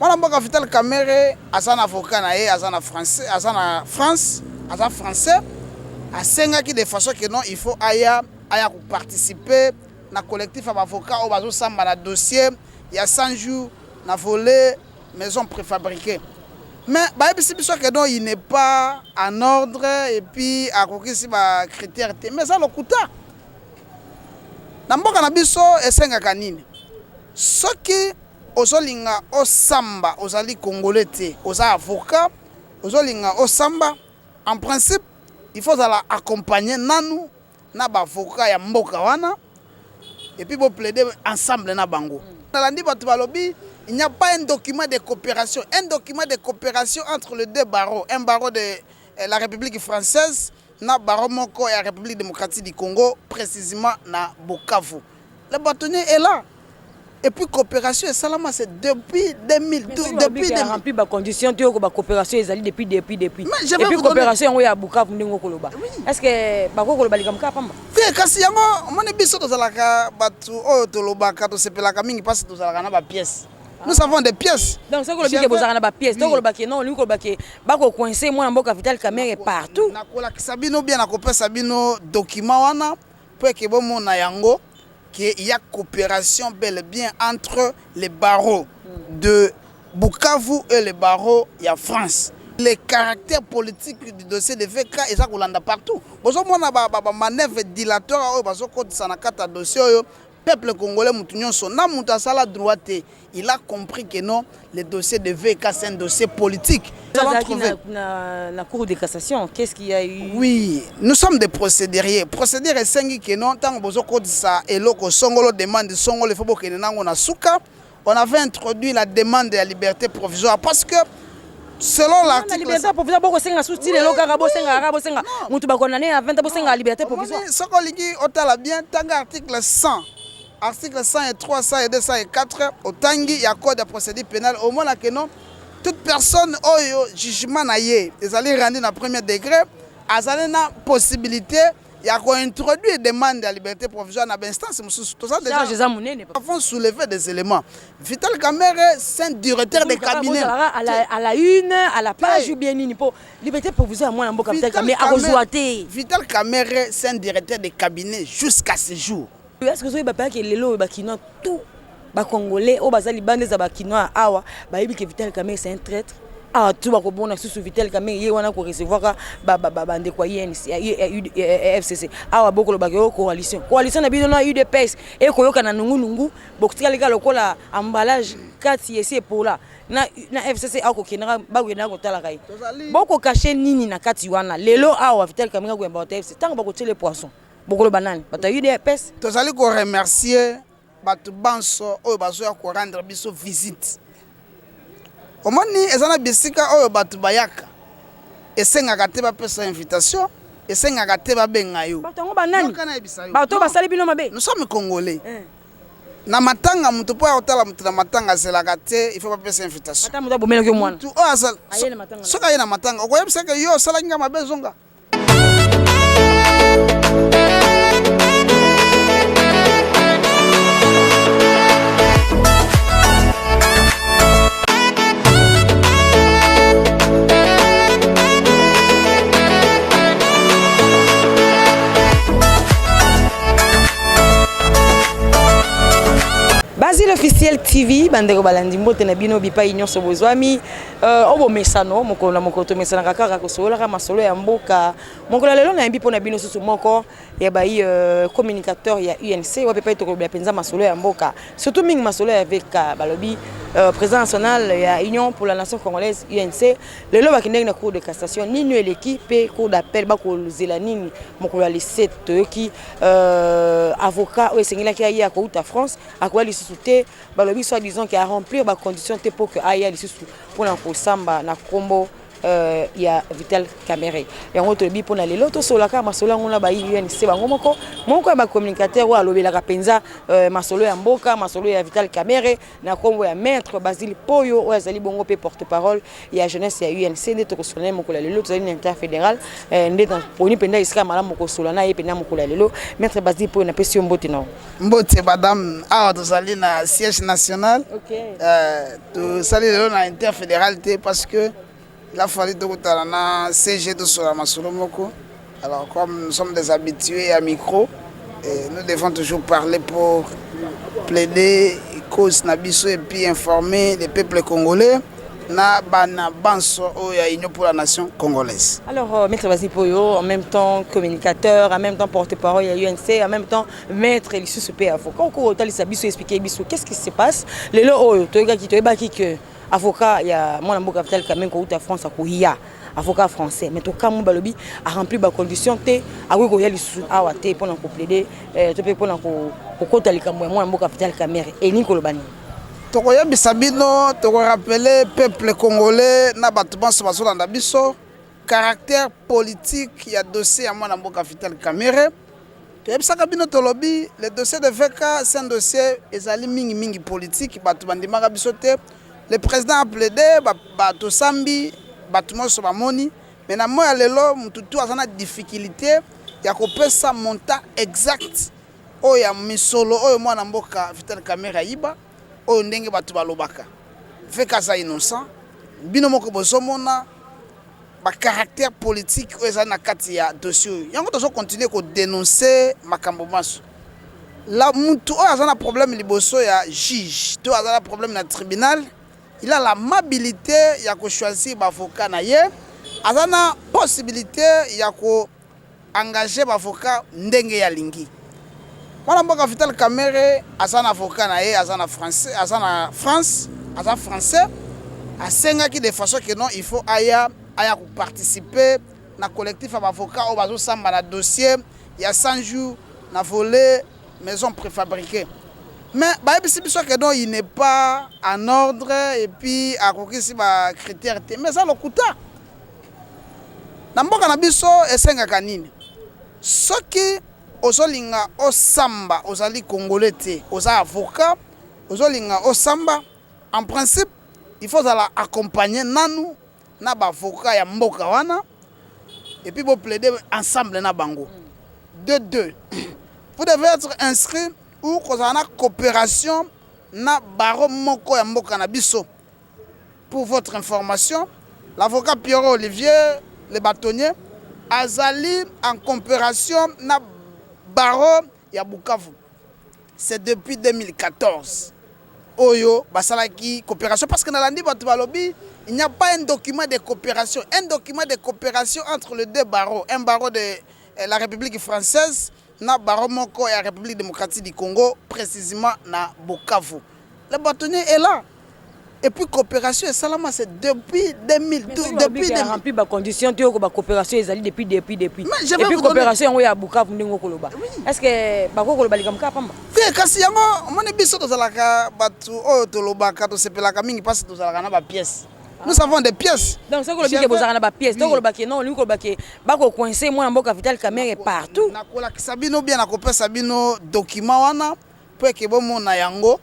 Moi, je Vital Kamerhe, un avocat, un français, en France, un français, à Senga qui de façon que non, il faut aya participer na collectif d'avocats au bazo samba na dossier, il y a 100 jours, na volé maison préfabriquée. Mais que non, il n'est pas en ordre et puis à quoi si ba critère mais ça le coûta. Na mboka na biso esenga kanini. Soki ozolinga osamba ozali congolais te, oza avocat, ozolinga osamba en principe il faut accompagner nanu na ba avocat ya mboka wana et puis vous plaider ensemble na bango. Nalandi batu balobi il n'y a pas un document de coopération. Un document de coopération entre les deux barreaux. Un barreau de la République française, na barreau moko et la République démocratique du Congo, précisément na Bukavu. Le bâtonnier est là. Et puis coopération, c'est depuis 2012. Depuis 2000. Rempli les conditions de coopération, ils allaient depuis. Et puis coopération, on est à Bukavu. Est-ce que Bako Koloba est comme ça? Oui, kasi yango, on est bien sûr que la batu o toloba kato sepela kamingi passe tous à la pièce. Nous avons des pièces. Donc, c'est que vous avez des pièces. Donc, non, nous avons coincé, moi, je Vital Kamerhe partout. Sabino bien, na Sabino document wana pour que bon mon yango qu'il y a coopération bel et bien entre les barreaux de Bukavu et les barreaux de France. Les caractères politiques du dossier de VK et ça qu'on l'a partout. Bonjour moi na ba manœuvre dilatoire bazo ko sanakata dossier peuple congolais mutunyon son na mutasala droite. Il a compris que non, le dossier de VK c'est un dossier politique. La Cour de cassation, qu'est-ce qu'il y a eu? Oui, nous sommes des procéduriers. Procédure est que non, tant que vous ça et l'autre Songolo demande Songolo, il faut que nous na souka. On avait introduit la demande de la liberté provisoire parce que selon l'article. La liberté provisoire, beaucoup senga souti le loka rabo senga. Mutu ba condamné à 20 ans senga liberté provisoire. Sokoligi otala bien tant article 100. Article 103, 102, 104, au Tangi, il y a code de procédure pénale. Au moins, que non, toute personne au jugement naïe, ils allaient rendre dans le premier degré, ils allaient la possibilité, il y a introduit des demandes de la liberté provisoire dans l'instance. Tout ça, déjà, ils vont soulever des éléments. Vital Kamerhe, c'est un directeur de cabinet. À la une, à la page, ou bien pour liberté provisoire, moi, Vital Kamerhe, c'est un directeur de cabinet jusqu'à ce jour. Est-ce que vous avez que les lots tout les Congolais au bazali bande za bakinois awa ba yebi que Vital Kamerhe c'est un traître ah tout ba ko bona sous Vital Kamerhe ye wana ko recevoir bande kwa INC FCC awa boko lo bakyo coalition na bino na UDPS e ko yoka na nungu bokutika leka lokola emballage kati yesi pour là na FCC ako kinaka bagwena ko tala kai boko cacher nini na kati wana lelo awa Vital Kamerhe ko emba FCC tant bako tele poisson bokolo banane bata UDPS tozali ko remercier batu banso oyo bazo ya ko rendre biso visite omoni ezana bisika oyo batu bayaka esengaka te bapesa invitation esengaka te babenga yo batango banani bato basali bino mabe nous sommes congolais na matanga mutu po otala mutu na matanga zelaka te il faut bapesa invitation ata mutu abomela ko mwana tu o asal soka yena matanga okoyebisa ke yo sala nga mabe zonga. Basile officiel TV bandeko balandi mbote na bino bipai nyonso bozwami obo mesano mokolo mokoto mesana kaka ko sola ka masolo ya mboka mokolo lelo na yimbi pona bino susu moko ya bai communicateur ya UNC wa pepa to ko penza masolo ya mboka surtout mingi masolo ya avec balobi président national ya Union pour la nation congolaise UNC lelo bakindeki na cour de cassation nini l'équipe cour d'appel ba ko zela nini mokolo ya 17 ki avocat o esengela ki ya ko uta France akwali souté balobi soit disant qu'il a rempli ba conditions pour que aya lisusu pour na ko samba na kombo ya Vital Kamerhe yango tobi pona lelo to solaka masolo ngona ba UNC bango moko ya ba communicateur wa lobelaka penza masolo ya mboka masolo ya Vital Kamerhe na kombo ya maître Basile Poyo o azali bongo pe porte-parole ya jeunesse ya UNC nde to kosolana moko lelo to zali interfédéral nde dans poni penda iska malamu ko solana ye penda moko lelo maître Basile Poyo na pesi mbote na mbote madame awa to zali na siège national to sali lelo na interfédéralité parce que il a fallu que na CG de sur la Masolomoko. Alors comme nous sommes des habitués à micro, et nous devons toujours parler pour plaider cause nabiso et puis informer les peuples congolais na bana banso o ya union pour la nation congolaise. Alors maître Basile Poyo en même temps communicateur, en même temps porte-parole à UNC, en même temps maître Lissus P avocat. Ko talisa biso expliquer biso qu'est-ce qui se passe. Lelo oyo toyeka ki toyebaki que avocat ya mwana mboka Vital Kamerhe ko uta France ko hiya avocat français mais to kamu balobi a rempli ba condition te awe ko ya lisusu awa te pona ko plaider to pe pona ko kota likambo ya mwana mboka Vital Kamerhe et ni ko lobani to ko yebisa bino to ko rappeler peuple congolais na bato banso bazolanda biso caractère politique ya dossier ya mwana mboka Vital Kamerhe to yebisaka bino to lobi le dossier de VK c'est un dossier ezali mingi politique bato bandimaka biso te. Le président a plaidé, bato sambi, bato moso bamoni, mais na moya lelo mututu azana difficulté ya kopesa montant exact oyo ya misolo oyo mwana mboka Vital Kamerhe yiba oyo ndenge bato balobaka. Veka za innocent, bino moko bozomona ba caractère politique oyo ezali na kati ya dossier. Yango tozo continuer ko dénoncer makambo maso. La mutu oyo azana problème liboso ya juge, to azana problème na tribunal. Il a la mobilité ya ko choisir l'avocat na ye, azana possibilité ya ko engager l'avocat ndenge ya lingi. Mwana mboka Vital Kamerhe azana avocat na ye, azana français, azana France, azana français, asengaki de façon que non il faut aya ko participer na collectif avocat au bazo samba na dossier ya 100 jours na volet maison préfabriquée. Mais il n'est pas en ordre et puis à kokisi ba critères mais ça le kuta na mboka na biso esengaka nini soki ozolinga osamba ozali congolais te oza avocat ozolinga osamba en principe il faut la accompagner nanu na ba avocat ya mboka wana et puis vous plaider ensemble na bango deux vous devez être inscrit ou qu'on a coopération na baro moko ya mboka na biso. Pour votre information, l'avocat Pierre Olivier le bâtonnier azali en coopération na baro ya Bukavu. C'est depuis 2014. Oyo basalaki coopération parce que dans l'andi batu balobi il n'y a pas un document de coopération, entre les deux barreaux, un barreau de la République française na baromoko ya République démocratique du Congo, précisément na Bukavu. Le bâtonnier est là. Et puis coopération et salama c'est depuis 2012 depuis il a rempli ba condition tu ko ba coopération ezali depuis et puis coopération on ya Bukavu ndingo koloba. Est-ce que ba ko koloba likamka pamba? Te kasi yango moni biso to zalaka batu o to lobaka to sepelaka mingi parce to zalaka na ba pièces. Nous avons des pièces. Donc, ce que vous avez des pièces, donc non, lui ko coincé moi mboka Vital Kamerhe partout. Na kola kisabino bien na kopesa bino document wana pour que bon mona yango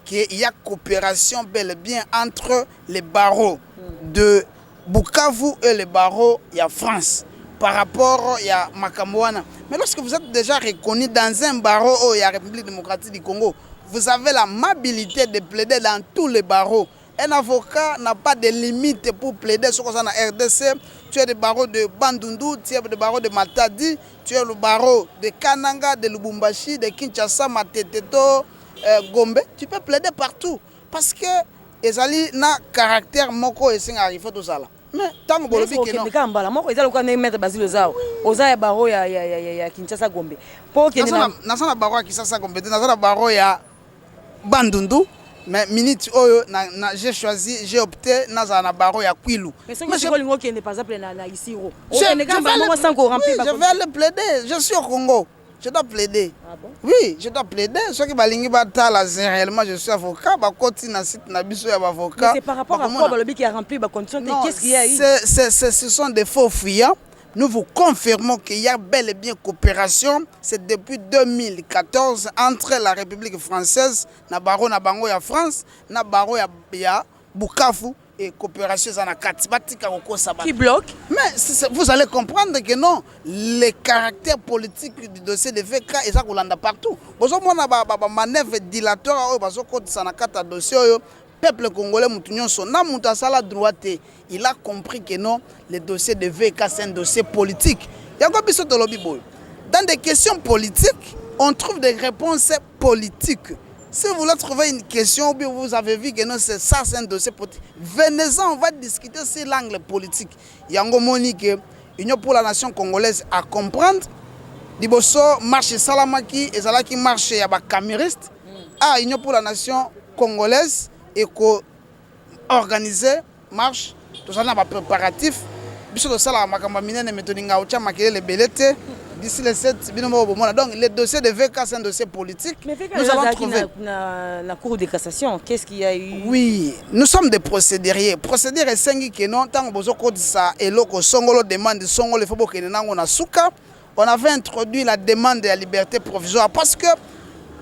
qu'il y a coopération bel et bien entre les barreaux de Bukavu et les barreaux ya France par rapport à Makamouana. Mais lorsque vous êtes déjà reconnu dans un barreau ou la République démocratique du Congo, vous avez la mobilité de plaider dans tous les barreaux. Un avocat n'a pas de limite pour plaider sur la RDC. Tu es le barreau de Bandundu, tu es le barreau de Matadi, tu es le barreau de Kananga, de Lubumbashi, de Kinshasa, Mateteto, Gombe. Tu peux plaider partout parce que ezali na caractère moko esinga arrivé tout ça là. Mais tant que bolobi que non. Kambala moko ezali ko na mettre Basile Ozao. Oza ya barreau ya Kinshasa Gombe. Po ke na sana barreau ya Kinshasa Gombe, na sana barreau ya Bandundu. Mais minute oyo j'ai choisi, j'ai opté na na barreau ya Kwilu. Mais c'est que lingo qui n'est pas appelé na Isiro. Je vais le plaider, je suis au Congo. Je dois plaider. Ah bon? Oui, je dois plaider. Ceux qui balingi batala, réellement je suis avocat. Bah côté na site na biso ya avocat. Mais c'est par rapport à quoi le lobby qui a rempli les conditions? Qu'est-ce qu'il y a eu? Ce sont des faux fuyants. Nous vous confirmons qu'il y a bel et bien coopération. C'est depuis 2014 entre la République française, na baro na bango ya France, na baro ya Bukavu. Et coopération qui bloque. Mais vous allez comprendre que non, le caractère politique du dossier de VK est ça qu'on l'a partout. Vous avez une manœuvre dilatoire, dossier peuple congolais il a compris que non, le dossier de VK c'est un dossier politique. Dans des questions politiques, on trouve des réponses politiques. Si vous voulez trouver une question, ou bien vous avez vu que non, c'est un dossier politique, venez-en, on va discuter sur l'angle politique. Yango Monique, Union pour la nation congolaise à comprendre. Diboso marche Salamaki, et Zalaki marche Yaba Camiriste. À Union pour la nation congolaise, et co-organiser marche, tout ça n'a pas préparatif. Biso de Salamaki, Makamamine, et Metoninga, Ocha, Makele, les Belete. D'ici le 7, donc le dossier de VK c'est un dossier politique. Mais VK, nous avons trouvé la Cour de cassation. Qu'est-ce qu'il y a eu? Oui, nous sommes des procéduriers. Procédurier c'est que non tant que ça et loko songolo demande songolo faut que nango na suka. On avait introduit la demande de la liberté provisoire parce que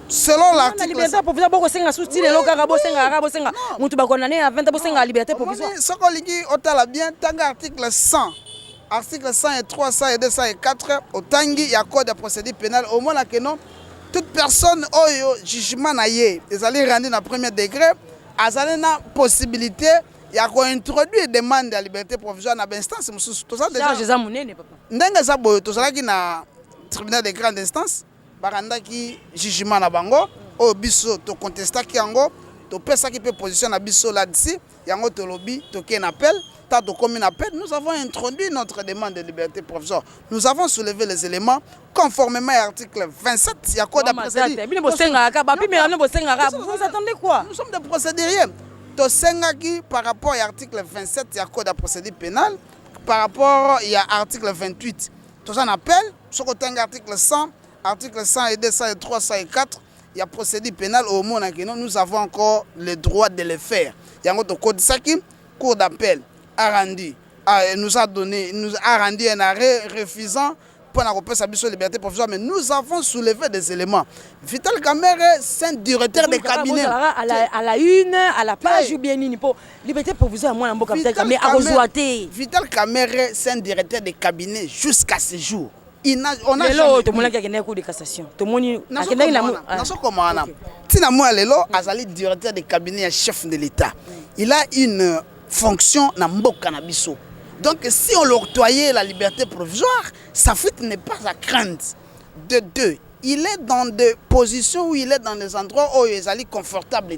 selon l'article. La liberté provisoire beaucoup senga souti le loka rabo senga mutu ba condamné à 20 ans senga liberté provisoire. Sokoligi otala bien tanga article 100. Article 103, 102, 104, au Tangi, il y a code de procédure pénale. Au moins, que non, toute personne qui a jugement, ils allaient rendre dans le premier degré, ils allaient la possibilité, il y a introduit des demandes de liberté provisoire dans l'instance. Tout ça déjà. C'est ça, papa. Ndenge ça, tout ça qui na tribunal de grande instance, baranda qui jugement na bango, au biso, to contesta qui ango, to pesa qui peut position na biso là-dessus, yango to lobby, to qui appel. Nous avons introduit notre demande de liberté provisoire. Nous avons soulevé les éléments conformément à l'article 27. Il y a code de procédure. Vous attendez quoi? Nous sommes des procéduriers. Par rapport à l'article 27, il y a code de procédure pénale. Par rapport il y a l'article 28. Tout ça on appelle. Sur l'article 100, article 102, 103, 104, il y a procédure pénale. Au moment où nous avons encore le droit de le faire. Il y a un code de cour d'appel. Nous a rendu un arrêt refusant pour la reprise de liberté provisoire, mais nous avons soulevé des éléments. Vital Kamere, c'est un directeur de cabinet. À la une, à la page ou bien pour liberté provisoire, moi, Vital Kamere, c'est un directeur de cabinet jusqu'à ce jour. On a jamais cour de cassation. Directeur de cabinet, chef de l'État. Il a une fonction na mboka na biso. Donc si on l'octroyait la liberté provisoire, sa fuite n'est pas à craindre. De deux, il est dans des positions où il est dans des endroits où il est confortable.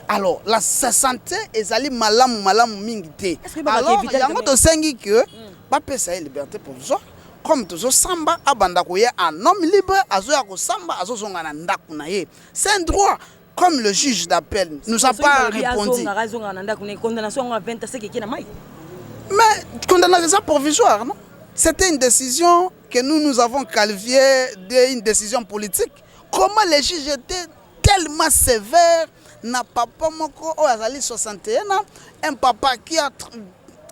Alors la santé est malam mingité. Alors il y a un autre sengi que pas pesa liberté provisoire. Comme toujours samba abanda koye un homme libre azoya ko samba azozonga na ndaku na ye. C'est un droit. Comme le juge d'appel nous a pas répondu. Mais condamnation provisoire, non? C'était une décision que nous avons qualifiée d'une décision politique. Comment les juges étaient tellement sévères? N'a papa moko azali 61 ans, un papa qui a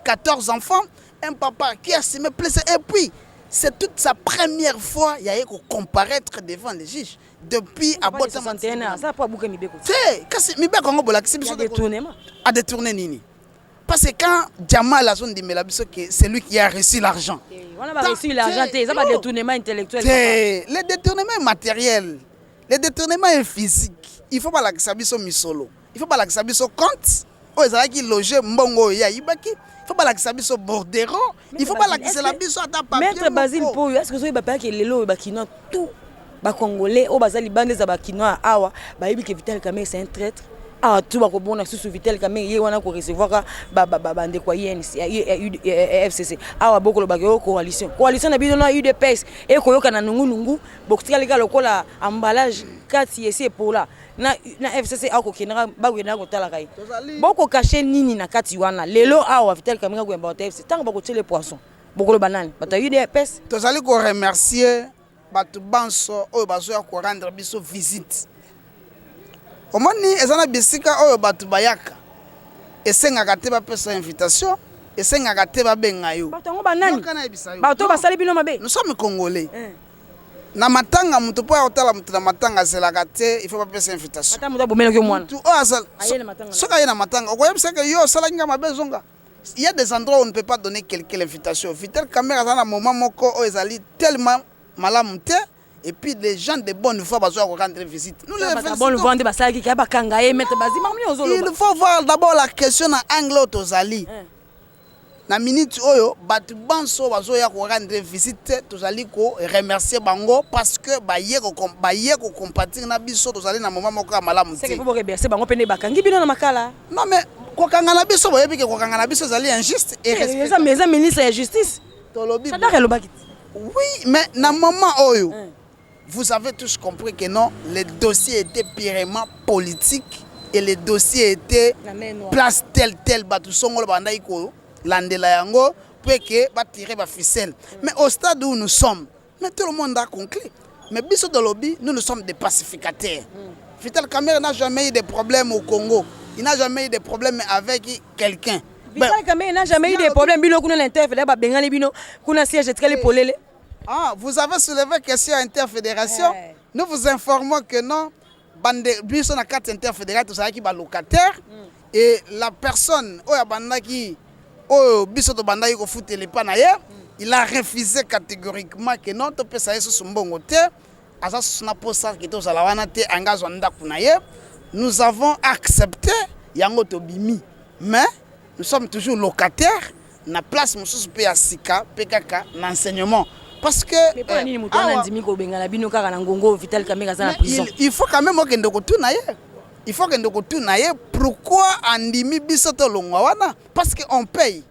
14 enfants, un papa qui a assumé plus. Et puis, c'est toute sa première fois il y a eu comparaître devant les juges. Depuis à Bota 61 ans, ça pas beaucoup Mibeko. C'est kasi Mibeko Kongo bola c'est biso détournement. A détourner nini? Parce que quand Jamal a son dit Melabiso que c'est lui qui a reçu l'argent. On a reçu l'argent, ça pas détournement intellectuel. Le détournement est matériel. Le détournement est physique. Il faut pas la sabiso misolo. Il faut pas la sabiso compte. Oh ezala ki loger mbongo ya ibaki. Il faut pas la sabiso bordero. Il faut pas la sabiso ata papier. Maître Basile Poyo, est-ce que vous avez pas que lelo bakino tout ba congolais au bazali bande za bakino awa ba yebi que Vital Kamerhe c'est un traître. Ah tout ba ko bona sous Vital Kamerhe ye wana ko recevoir ba bande kwa INC FCC awa bokolo ba coalition na bino na UDPS e ko yoka na nungu bokutika leka lokola emballage 4 ici pour là na FCC ako kinara ba wena ko tala kai boko cacher nini na kati wana lelo awa Vital Kamerhe ko emba FCC tant ba ko tele poisson bokolo banane bata UDPS tozali ko remercier bato banso oyo bazoya ko rendre biso visite omoni ezana bisika oyo bato bayaka esengaka te bapesa invitation esengaka te babenga yo bato ngo banani bato basali bino mabe nous sommes congolais na matanga mutu po otala mutu na matanga zelaka te il faut bapesa invitation ata mutu bomelo ke mwana tu asal soka yena matanga okoyebisa ke yo sala nga mabe zonga. Il y a des endroits où on ne peut pas donner quelqu'un l'invitation. Vitel caméra dans un moment moko o ezali tellement malamute et puis les gens de bonne foi bazo rendre visite. Nous les bonne foi de basaki ki abakanga e mettre bazi mamni ozolo. Il faut voir d'abord la question na angle tozali. Na minute oyo batu banso bazo ya rendre visite tozali ko remercier bango parce que baye ko compatir na biso tozali na moment moko malamute. C'est que vous remercier bango pene bakangi bino na makala. Non mais kokangana biso boyebi ke kokangana biso zali injuste et respectable. Mais ça ministre de justice. Tolobi. Ça doit le oui, mais dans le moment oyo vous avez tous compris que non, les dossiers étaient purement politiques et les dossiers étaient place tel batu songolo bandai ko landela yango pour que ba tirer ba ficelle. Mais au stade où nous sommes, mais tout le monde a conclu. Mais biso de lobby, nous sommes des pacificateurs. Vital Kamerhe n'a jamais eu de problème au Congo. Il n'a jamais eu de problème avec quelqu'un. Vital Kamerhe n'a jamais eu de problème. Bino kuna l'interfédération ba bengani bino kuna siège très polele. Ah, vous avez soulevé question interfédération. Nous vous informons que non, bande biso na carte interfédérale tout ça qui ba locataire et la personne oya bandaki oyo biso to bandaki ko futele pa na ye, il a refusé catégoriquement que non to pesa yeso sumbongo te. Asa suna posa ki to zala wana te engagement ndaku na ye. Nous avons accepté yango to bimi. Mais nous sommes toujours locataires na place mususu pe ya sika pe kaka na enseignement. Parce que il faut quand même que ndoko tunaye. Il faut que ndoko tunaye pourquoi andimi biso to longwa wana parce que on paye.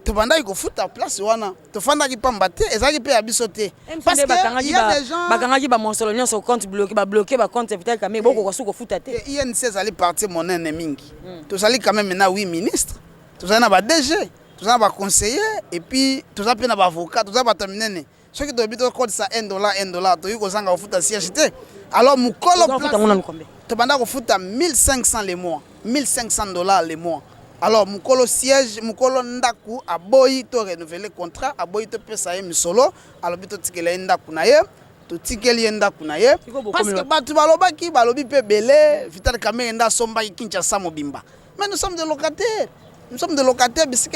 To banda ko futa place wana. To fanda ki pamba te ezaki pe ya biso te. Parce que il y a des gens bakangaki ba monsolonyo sur compte bloqué ba compte Vital Kamerhe boko ko suko futa te. INC zali parti monene mingi. To zali quand même na 8 ministres. To zali na ba DG. Tous les conseillers et puis tous les avocats, tous les terminés. Ceux qui doivent code ça $1, tu as besoin de faire CHT. Alors mon colo tu vas faire 1500 les mois, $1500 les mois. Alors mon colo siège, mon colo ndaku a boy to renouveler contrat, a boy to pesa yemi solo, alors bito tikela ndaku na ye, to tikeli ndaku na ye. Parce que batu balobaki balobi pe belé, Vital Kamerhe nda somba Kinshasa mobimba. Mais nous sommes des locataires. Nous sommes des locataires, c'est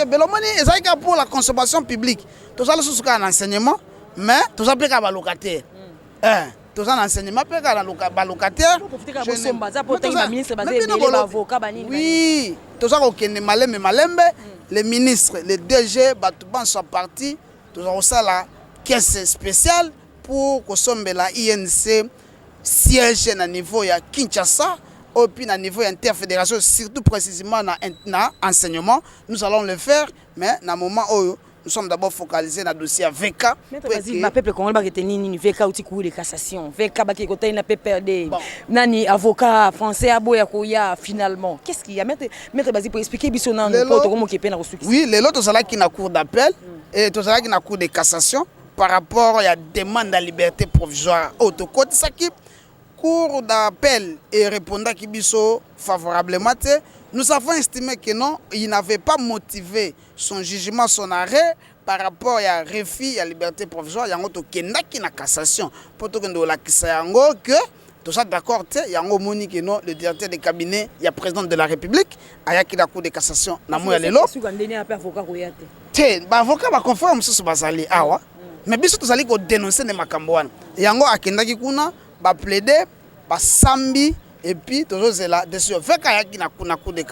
pour la consommation publique. Tout ça, c'est un enseignement, mais tout ça, c'est un locataire. Tout ça, l'enseignement, c'est un locataire. Oui, tout ça, les ministres, les DG, sont partis. Tout ça, la caisse spéciale pour consommer la INC siège à niveau de Kinshasa. Au puis à niveau interfédération, surtout précisément dans l'enseignement, nous allons le faire, mais dans le moment où nous sommes d'abord focalisés dans le dossier VK. Mais le peuple congolais va retenir une VK ou cours de cassation. VK qui côté n'a pas perdu. Nani avocat français à Boyakoya finalement. Qu'est-ce qu'il y a? Mettre Bazi pour expliquer bisonant comment qui est peine à restructurer. Oui, les autres sont là qui n'a cours d'appel et tous là qui n'a cours de cassation par rapport à la demande de liberté provisoire. Autre côté ça qui cours d'appel et répondant qui biso favorablement, nous avons estimé que non, il n'avait pas motivé son jugement, son arrêt par rapport à refus à liberté provisoire. Il y a une cassation. Pour que nous que tout ça d'accord, il y a un moni que non, le directeur de cabinet, il y a le président de la République, il y a qui la cour de cassation. Avocat va confirmer ce bazali awa. Mais biso tout ça ko dénoncer ne makamboana. Yango akendaki kuna ba plaider ba sambi et puis toujours là décision veka yaki na cour de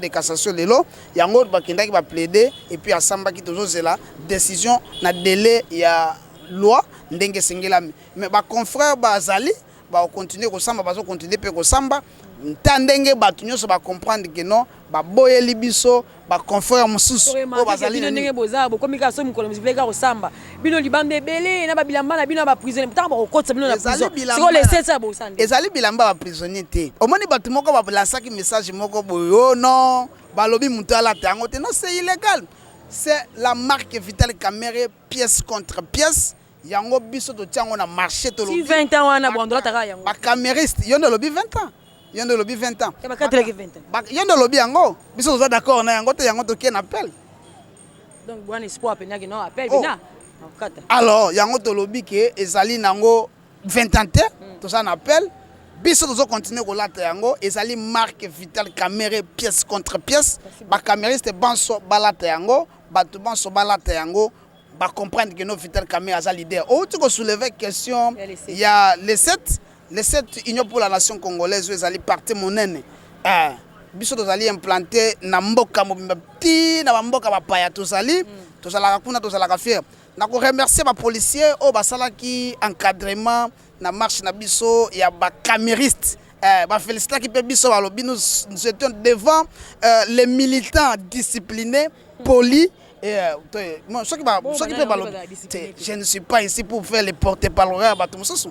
cassation lelo yango ba kendaki ba plaider et puis asamba ki toujours là décision na délai ya loi ndenge sengelami mais ba confrère bazali ba continuer ko samba bazo continuer pe ko samba ntandenge batu nyonso ba comprendre que non ba boyeli biso ba confrère mususu o bazali ndenge bozabo komika so mikolo miziveka ko samba bino libambe belé na ba bilamba na bino ba prisonnier tamba ko kotsa bino na prison siko les setsa bo sande ezali bilamba ba prisonnier te omoni batu moko ba lansaki message moko boyo non balobi mutu ala tango te non c'est illégal c'est la marque Vital Kamerhe pièce contre pièce yango biso to tiango na marché to lobi 20 ans wana bondola taka yango ba camériste yondo lobi 20 ans yondo lobi 20 ans ba kateleki 20 ans ba yondo lobi yango biso toza d'accord na yango te yango to kie na appel donc bon espoir penaki non appel bina kata alors yango to lobi ke ezali nango 20 ans te to ça na appel biso tozo continuer ko lata yango ezali marque Vital Kamerhe pièce contre pièce ba camériste banso balata yango batu banso balata yango ba comprendre que nos Vital Kamerhe as leader. Oh, tu peux soulever question. Il y a les 7 Union pour la nation congolaise où ils allaient partir monene. Biso to zali implanter na mboka mobimba ti na mboka ba paya to zali to zala kuna to zala ka fier. Na ko remercier ba policier o ba sala ki encadrement na marche na biso ya ba camériste. Ba féliciter qui peut biso ba lobi nous étions devant les militants disciplinés, polis. Je ne suis pas ici pour faire les porte-parole à Batumsosu.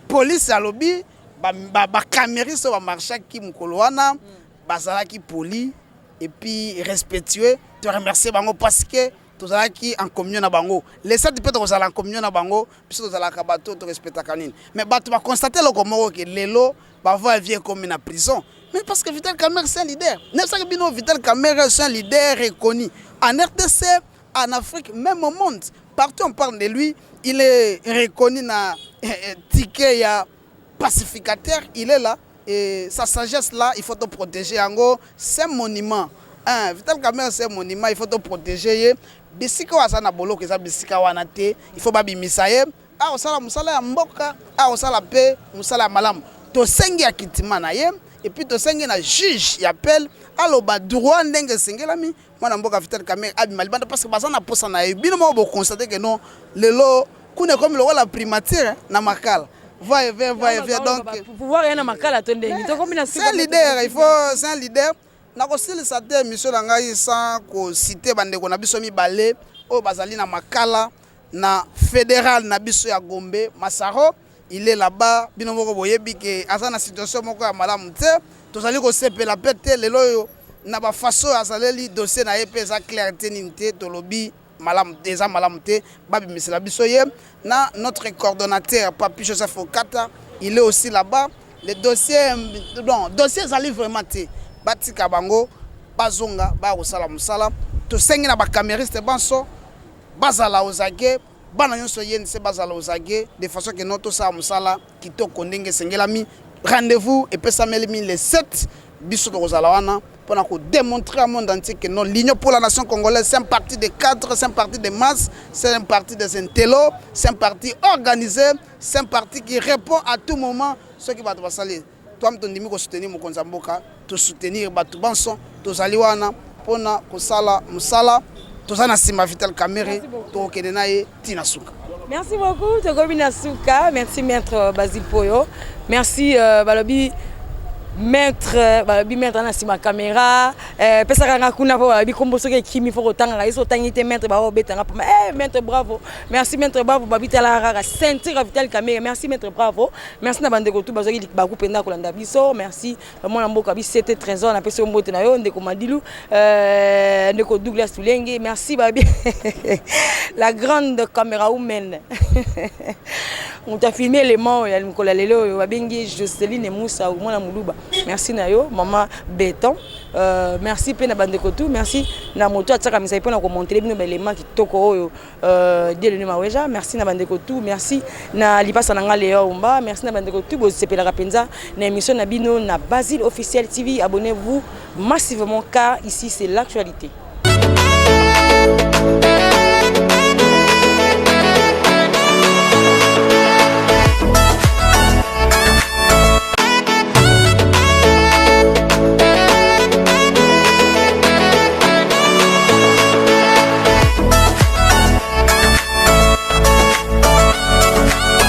Police à lobby, caméristes va marcher qui mukoloana, bazala qui poli et puis respectueux. Te remercier bango parce que tous qui en communion na bango. Les 7 peut être en communion na bango, puis tous la kabato te respecter kanine. Mais batu va constater le comment que lelo va voir vient comme en prison. Mais parce que Vital Kamerhe c'est un leader. N'est-ce pas que Vital Kamerhe c'est un leader reconnu. En RDC, en Afrique, même au monde, partout on parle de lui, il est reconnu dans ticket, pacificateur, il est là. Et sa sagesse là, il faut te protéger. En gros, c'est un monument. Vital Kamerhe c'est un monument, il faut te protéger. Bisika wasana bolo que ça bisika wanate, il faut pas bimisaye. Ah osala musala ya mboka, ah osala pe musala malam. To sengi ya kitima na ye. Et puis to sengi na juge y'appelle allo ba droit ndenge sengelami mwana mboka Vital Kamerhe abimali banda parce que basana posa na bino mo bo constater que non lelo kune comme le la primature na makala va et vient donc pouvoir rien na makala to ndenge to comme na c'est un leader il faut c'est un leader na ko sili sa te mission na ngai sans ko citer bande ko na biso mi balé o bazali na makala na fédéral na biso ya Gombe Masaro. Il est là-bas, bino moko boyebi ke asa na situation moko ya malamu te tozali ko sepela pete lelo yo na ba façon azaleli dossier na yepe za clarté ninte tolobi malamu déjà malamu te babi misela biso ye na notre coordonnateur Papi Joseph Okata il est aussi là-bas le dossier zali vraiment te batika bango bazonga ba kosala musala to sengi na ba camériste banso bazala ozake bana nyonso yeni se bazala ozage de façon que notre sa musala kitoko ndenge sengelami rendez-vous et pesameli les 7 biso to kozala wana pour démontrer au monde entier que non l'Union pour la nation congolaise c'est un parti de cadres, c'est un parti de masse, c'est un parti des intellos, c'est un parti organisé, c'est un parti qui répond à tout moment ce qui va te passer. Toi tu ndimi ko soutenir mokonza mboka, to soutenir batu banso, to zali wana pona kosala musala. Vital Kamerhe, merci beaucoup, Togobina Souka. Merci, maître Basile Poyo. Merci, Balobi. Maître Nassima caméra pesaka kuna po bikombo soki kimi fo kotanga iso tangite maître ba obetanga pa maître bravo merci maître bravo babitala rara ceinture Vital Kamerhe merci maître bravo merci na bande ko tu bazoki ba kupenda ko landa biso merci mona mboka bi c'était trésor na peso mbote na yo ndeko Madilu ndeko Douglas Tulenge merci babi la grande caméra woman on t'a filmé les morts ya mkola lelo babengi Joseline Moussa ou mona muluba. Merci Nayo, maman Béton. Merci Pena Bandekotou. Merci na moto ataka misai pona ko montrer bino éléments qui toko oyo dès le numéro. Merci na Bandekotou. Merci na lipasa na ngale omba. Merci na Bandekotou bo sepela kapenza na émission na bino na Basile Officiel TV. Abonnez-vous massivement car ici c'est l'actualité.